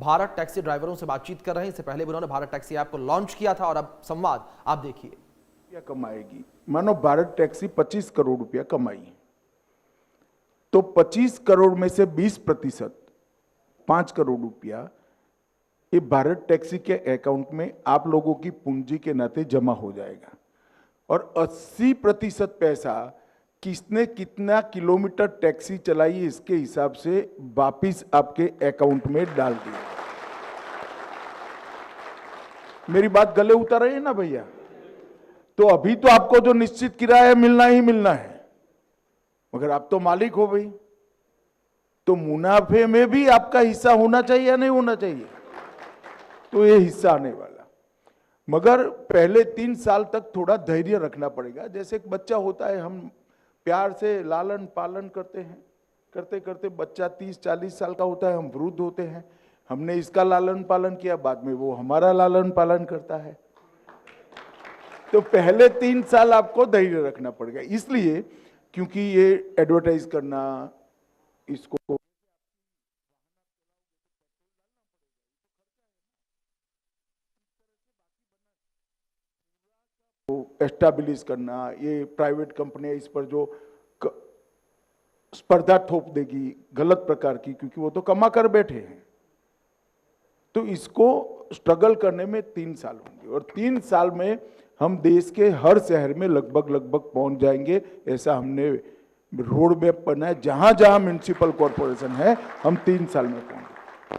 Bharat taxi ड्राइवरों से बातचीत कर रहे हैं। इससे पहले भी उन्होंने भारत टैक्सी ऐप को लॉन्च किया था और अब संवाद आप देखिए। क्या कमाएगी? मानो भारत टैक्सी 25 करोड़ रुपया कमाई, तो 25 करोड़ में से 20% 5 करोड़ रुपया ये भारत टैक्सी के अकाउंट में आप लोगों की पूंजी के नाते जमा हो जाएगा और 80% पैसा किसने कितना किलोमीटर टैक्सी चलाई इसके हिसाब से वापिस आपके अकाउंट में डाल दिया। मेरी बात गले उतर रही है ना भैया? तो अभी तो आपको जो निश्चित किराया मिलना ही मिलना है, मगर आप तो मालिक हो भाई, तो मुनाफे में भी आपका हिस्सा होना चाहिए या नहीं होना चाहिए? तो ये हिस्सा आने वाला, मगर पहले 3 साल तक थोड़ा धैर्य रखना पड़ेगा। जैसे एक बच्चा होता है, हम प्यार से लालन पालन करते हैं, करते करते बच्चा 30-40 साल का होता है, हम वृद्ध होते हैं, हमने इसका लालन पालन किया, बाद में वो हमारा लालन पालन करता है। तो पहले 3 साल आपको धैर्य रखना पड़ेगा, इसलिए क्योंकि ये एडवर्टाइज करना, इसको एस्टैब्लिश करना, ये प्राइवेट कंपनियां इस पर जो स्पर्धा थोप देगी गलत प्रकार की, क्योंकि वो तो कमा कर बैठे हैं, तो इसको स्ट्रगल करने में 3 साल होंगे और 3 साल में हम देश के हर शहर में लगभग पहुंच जाएंगे। ऐसा हमने रोड मैप बनाया, जहां जहां म्युनिसिपल कॉरपोरेशन है हम 3 साल में पहुंचे,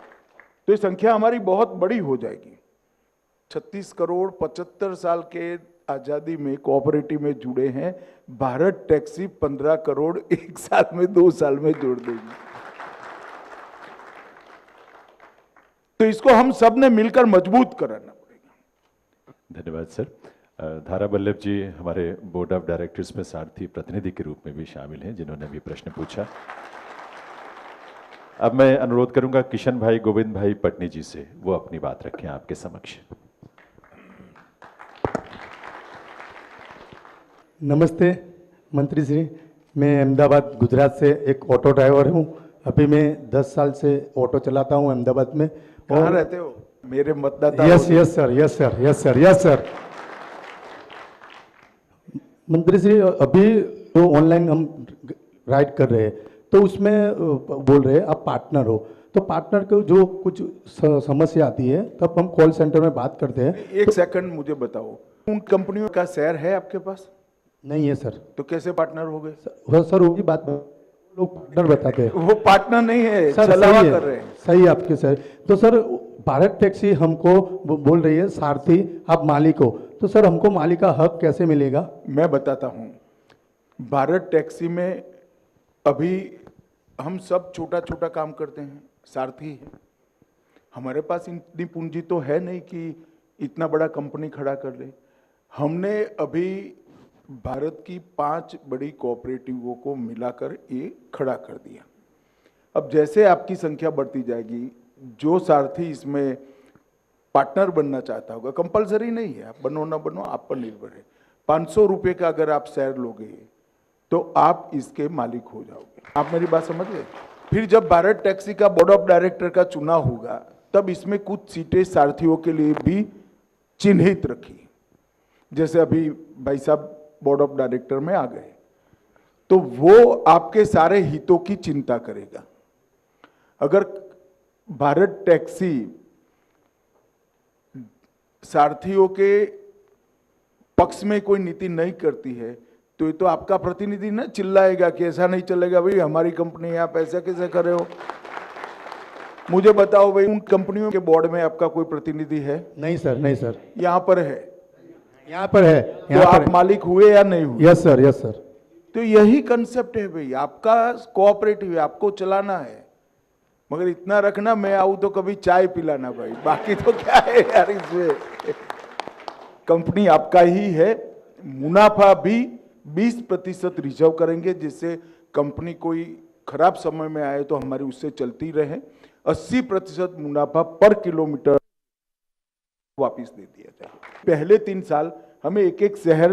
तो ये संख्या हमारी बहुत बड़ी हो जाएगी। 36 करोड़ 75 साल के आजादी में कोऑपरेटिव में जुड़े हैं, भारत टैक्सी 15 करोड़ 1 साल में 2 साल में जोड़ देगी। तो इसको हम सब ने मिलकर मजबूत कराना पड़ेगा। धन्यवाद सर। धारा वल्लभ जी हमारे बोर्ड ऑफ डायरेक्टर्स में सारथी प्रतिनिधि के रूप में भी शामिल हैं, जिन्होंने भी प्रश्न पूछा। अब मैं अनुरोध करूंगा किशन भाई गोविंद भाई पटनी जी से, वो अपनी बात रखें आपके समक्ष। नमस्ते मंत्री श्री, मैं अहमदाबाद गुजरात से एक ऑटो ड्राइवर हूँ। अभी मैं 10 साल से ऑटो चलाता हूँ अहमदाबाद में। कहाँ रहते हो? मेरे मतदाता। Yes sir, yes sir, yes sir, yes sir. मंत्री श्री, अभी तो ऑनलाइन हम राइड कर रहे हैं, तो उसमें बोल रहे हैं आप पार्टनर हो, तो पार्टनर को जो कुछ समस्या आती है तब हम कॉल सेंटर में बात करते हैं। एक सेकंड मुझे बताओ, उन कंपनियों का शेयर है आपके पास? नहीं है सर। तो कैसे पार्टनर हो गए? सर वो की बात लोग पार्टनर बताते हैं, वो पार्टनर नहीं है, सर छलावा कर रहे हैं। सही आपके सर। तो सर भारत टैक्सी हमको बोल रही है सारथी आप मालिक हो, तो सर हमको मालिक का हक कैसे मिलेगा? मैं बताता हूं। भारत टैक्सी में अभी हम सब छोटा छोटा काम करते हैं, सारथी है। हमारे पास इतनी पूंजी तो है नहीं कि इतना बड़ा कंपनी खड़ा कर ले। हमने अभी भारत की 5 बड़ी कोऑपरेटिवों को मिलाकर ये खड़ा कर दिया। अब जैसे आपकी संख्या बढ़ती जाएगी, जो सारथी इसमें पार्टनर बनना चाहता होगा, कंपलसरी नहीं है, आप बनो ना बनो आप पर निर्भर है। 500 रुपये का अगर आप शेयर लोगे तो आप इसके मालिक हो जाओगे। आप मेरी बात समझ गए? फिर जब भारत टैक्सी का बोर्ड ऑफ डायरेक्टर का चुनाव होगा, तब इसमें कुछ सीटें सारथियों के लिए भी चिन्हित रखी। जैसे अभी भाई साहब बोर्ड ऑफ डायरेक्टर में आ गए, तो वो आपके सारे हितों की चिंता करेगा। अगर भारत टैक्सी सारथियों के पक्ष में कोई नीति नहीं करती है, तो ये तो आपका प्रतिनिधि ना चिल्लाएगा कि ऐसा नहीं चलेगा भाई, हमारी कंपनी आप ऐसा कैसे कर रहे हो। मुझे बताओ भाई, उन कंपनियों के बोर्ड में आपका कोई प्रतिनिधि है? नहीं सर, नहीं सर। यहाँ पर है, यहाँ पर है। तो आप मालिक हुए या नहीं हुए? Yes sir, yes sir. तो यही कंसेप्ट है भाई, आपका कोऑपरेटिव है, आपको चलाना है, मगर इतना रखना मैं आऊं तो कभी चाय पिलाना भाई, बाकी तो क्या है यार इसमें। कंपनी आपका ही है, मुनाफा भी 20% रिजर्व करेंगे, जिससे कंपनी कोई खराब समय में आए तो हमारी उससे चलती रहे। 80% मुनाफा पर किलोमीटर वापिस दे दिया जाए। पहले 3 साल हमें एक एक शहर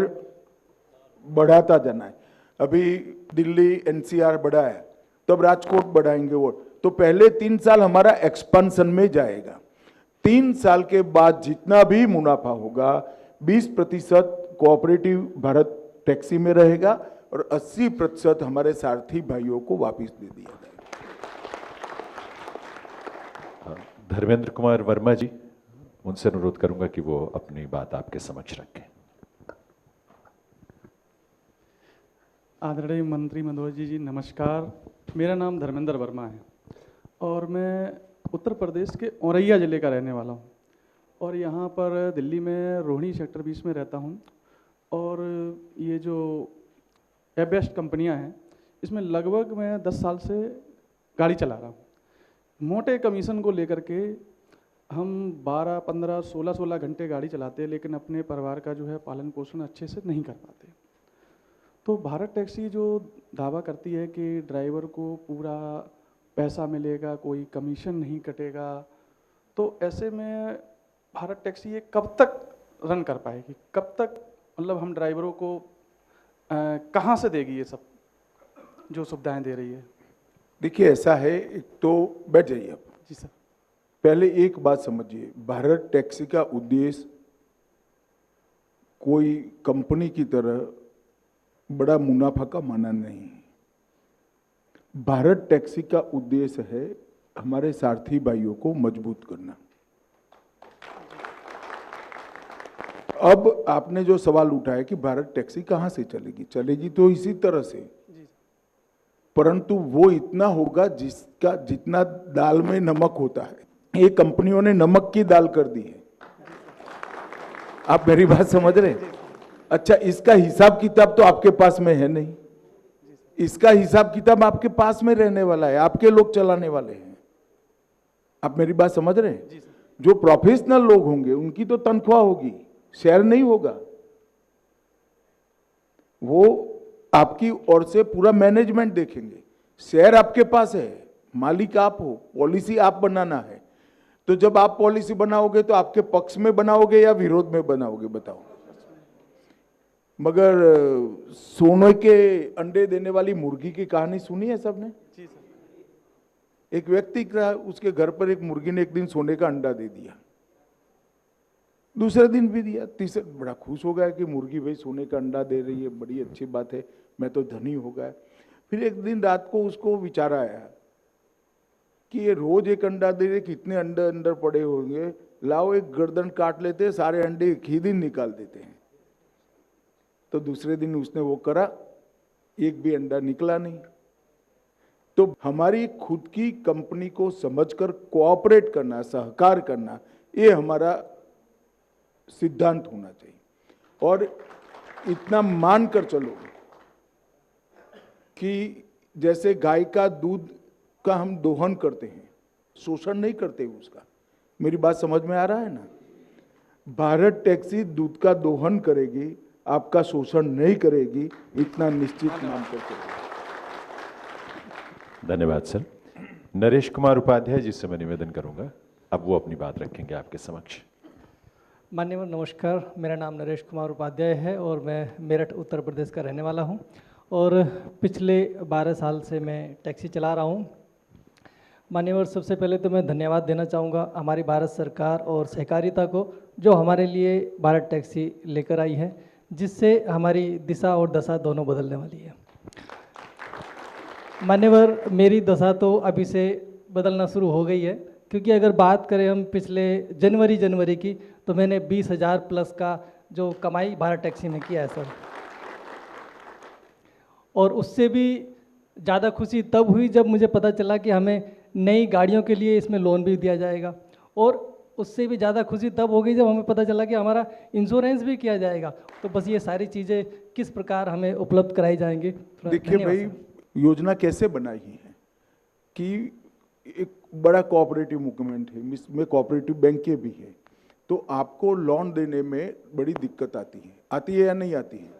बढ़ाता जाना है। अभी दिल्ली एनसीआर बढ़ा है, तब राजकोट बढ़ाएंगे, वो तो पहले 3 साल हमारा एक्सपेंशन में जाएगा। 3 साल के बाद जितना भी मुनाफा होगा 20% कोऑपरेटिव भारत टैक्सी में रहेगा और 80% हमारे सारथी भाइयों को वापस दे दिया जाएगा। धर्मेंद्र कुमार वर्मा जी, उनसे अनुरोध करूंगा कि वो अपनी बात आपके समक्ष रखें। आदरणीय मंत्री मनोज जी नमस्कार। मेरा नाम धर्मेंद्र वर्मा है और मैं उत्तर प्रदेश के औरैया ज़िले का रहने वाला हूँ और यहाँ पर दिल्ली में रोहिणी सेक्टर 20 में रहता हूँ। और ये जो एबेस्ट कंपनियाँ हैं इसमें लगभग मैं 10 साल से गाड़ी चला रहा हूँ। मोटे कमीशन को लेकर के हम 12, 15, 16 घंटे गाड़ी चलाते हैं, लेकिन अपने परिवार का जो है पालन पोषण अच्छे से नहीं कर पाते। तो भारत टैक्सी जो दावा करती है कि ड्राइवर को पूरा पैसा मिलेगा, कोई कमीशन नहीं कटेगा, तो ऐसे में भारत टैक्सी ये कब तक रन कर पाएगी? कब तक मतलब हम ड्राइवरों को कहाँ से देगी ये सब जो सुविधाएं दे रही है? देखिए ऐसा है, एक तो बैठ जाइए आप। जी सर। पहले एक बात समझिए, भारत टैक्सी का उद्देश्य कोई कंपनी की तरह बड़ा मुनाफा कमाना नहीं है। भारत टैक्सी का उद्देश्य है हमारे सारथी भाइयों को मजबूत करना। अब आपने जो सवाल उठाया कि भारत टैक्सी कहां से चलेगी, चलेगी तो इसी तरह से, परंतु वो इतना होगा जिसका जितना दाल में नमक होता है। ये कंपनियों ने नमक की दाल कर दी है। आप मेरी बात समझ रहे हैं? अच्छा, इसका हिसाब किताब तो आपके पास में है नहीं। इसका हिसाब किताब आपके पास में रहने वाला है, आपके लोग चलाने वाले हैं। आप मेरी बात समझ रहे हैं? जो प्रोफेशनल लोग होंगे उनकी तो तनख्वाह होगी, शेयर नहीं होगा। वो आपकी ओर से पूरा मैनेजमेंट देखेंगे। शेयर आपके पास है, मालिक आप हो, पॉलिसी आप बनाना है। तो जब आप पॉलिसी बनाओगे तो आपके पक्ष में बनाओगे या विरोध में बनाओगे, बताओ। मगर सोने के अंडे देने वाली मुर्गी की कहानी सुनी है सबने? जी सर। एक व्यक्ति का, उसके घर पर एक मुर्गी ने एक दिन सोने का अंडा दे दिया, दूसरे दिन भी दिया, तीसरे बड़ा खुश हो गया कि मुर्गी भाई सोने का अंडा दे रही है, बड़ी अच्छी बात है, मैं तो धनी हो गया। फिर एक दिन रात को उसको विचार आया कि ये रोज एक अंडा दे रहे, कितने अंडे अंदर पड़े होंगे, लाओ एक गर्दन काट लेते हैं, सारे अंडे एक ही दिन निकाल देते हैं। तो दूसरे दिन उसने वो करा, एक भी अंडा निकला नहीं। तो हमारी खुद की कंपनी को समझकर कोऑपरेट करना, सहकार करना, ये हमारा सिद्धांत होना चाहिए। और इतना मानकर चलो कि जैसे गाय का दूध का हम दोहन करते हैं, शोषण नहीं करते उसका। मेरी बात समझ में आ रहा है ना? भारत टैक्सी दूध का दोहन करेगी, आपका शोषण नहीं करेगी, इतना निश्चित मानकर चलो। धन्यवाद सर। नरेश कुमार उपाध्याय जी से मैं निवेदन करूंगा, अब वो अपनी बात रखेंगे आपके समक्ष। माननीय नमस्कार, मेरा नाम नरेश कुमार उपाध्याय है और मैं मेरठ उत्तर प्रदेश का रहने वाला हूं और पिछले 12 साल से मैं टैक्सी चला रहा हूं। माननीय, सबसे पहले तो मैं धन्यवाद देना चाहूँगा हमारी भारत सरकार और सहकारिता को, जो हमारे लिए भारत टैक्सी लेकर आई है, जिससे हमारी दिशा और दशा दोनों बदलने वाली है। मान्यवर, मेरी दशा तो अभी से बदलना शुरू हो गई है, क्योंकि अगर बात करें हम पिछले जनवरी की, तो मैंने 20,000 प्लस का जो कमाई भारत टैक्सी में किया है सर। और उससे भी ज़्यादा खुशी तब हुई जब मुझे पता चला कि हमें नई गाड़ियों के लिए इसमें लोन भी दिया जाएगा, और उससे भी ज़्यादा खुशी तब हो गई जब हमें पता चला कि हमारा इंश्योरेंस भी किया जाएगा। तो बस ये सारी चीज़ें किस प्रकार हमें उपलब्ध कराई जाएंगी। देखिए भाई, योजना कैसे बनाई है कि एक बड़ा कोऑपरेटिव मूवमेंट है, इसमें कोऑपरेटिव बैंकें भी है, तो आपको लोन देने में बड़ी दिक्कत आती है या नहीं आती है?